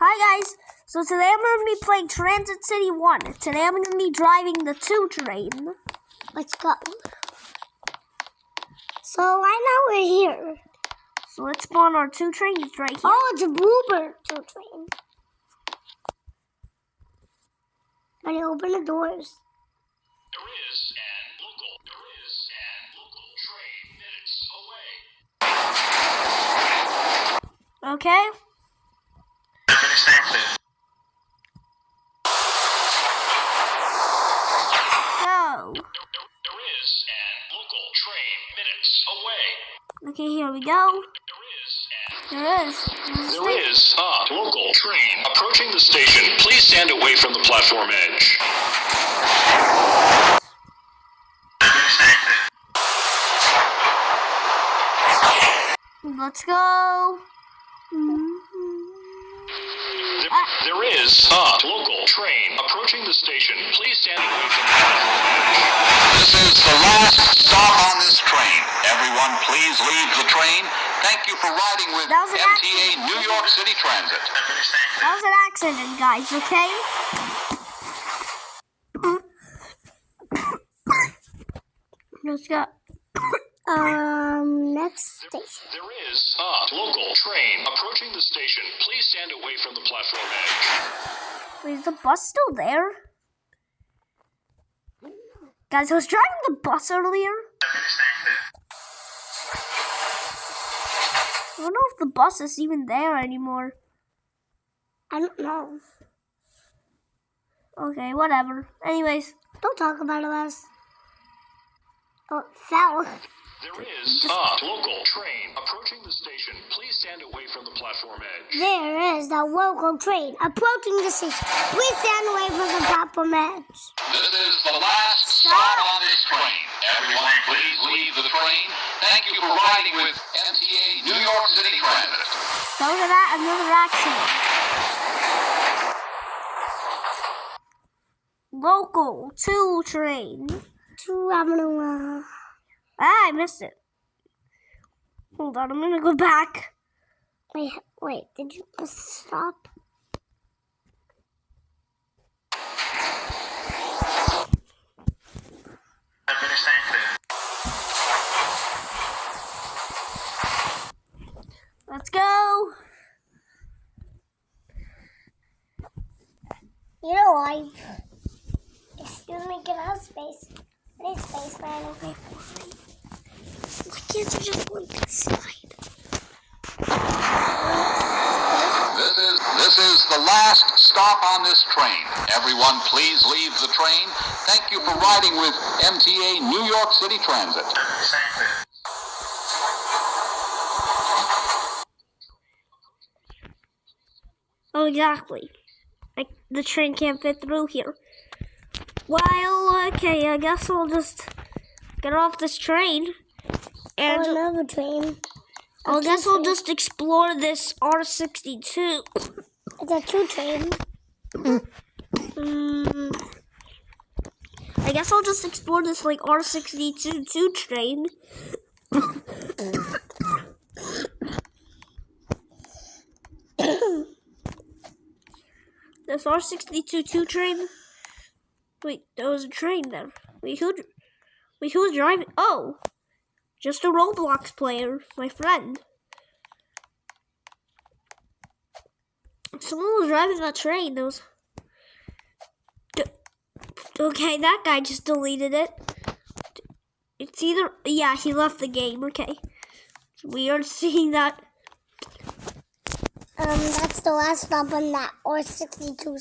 Hi guys, so today I'm going to be playing Transit City 1. Today I'm going to be driving the 2 train. Let's go. So right now we're here. So let's spawn our 2 trains right here. Oh, it's a Bluebird 2 train. Can you open the doors? There is an local train minutes away. Okay. Go. There is an local train minutes away. Okay, here we go. There is a local train approaching the station. Please stand away from the platform edge. Let's go. There is a local train approaching the station. Please stand away from the platform edge. This is the last stop on this train. Everyone, please leave the train. Thank you for riding with That was an MTA New York City Transit. That was an accident, guys, okay? Let's go. Next station. There is a local train approaching the station. Please stand away from the platform edge. Wait, is the bus still there? Guys, I was driving the bus earlier. I don't know if the bus is even there anymore. I don't know. Okay, whatever. Anyways, Don't talk about us. Oh, it fell. There is a local train approaching the station. Please stand away from the platform edge. There is the local train approaching the station. Please stand away from the platform edge. This is the last stop on this train. Everyone, please leave the train. Thank you for riding with MTA New York City Transit. so did that another accident. Local 2 train. I missed it. Hold on, I'm gonna go back. Wait, did you stop? Let's go. You know why? Excuse me, get out of space. I need space, man. Okay, fine. Why can't you just go inside? This is the last stop on this train. Everyone, please leave the train. Thank you for riding with MTA New York City Transit. Oh, exactly. Like, the train can't fit through here. Well, okay, I guess I'll just get off this train. And Another train. I guess I'll just explore this R62. It's a 2 train. I guess I'll just explore this, like, R62 2 train. This R62 2 train? Wait, there was a train there. Wait, who's driving? Oh, just a Roblox player, my friend. Someone was driving that train. Okay, that guy just deleted it. It's either, yeah, he left the game. Okay, it's weird seeing that. That's the last stop on that R62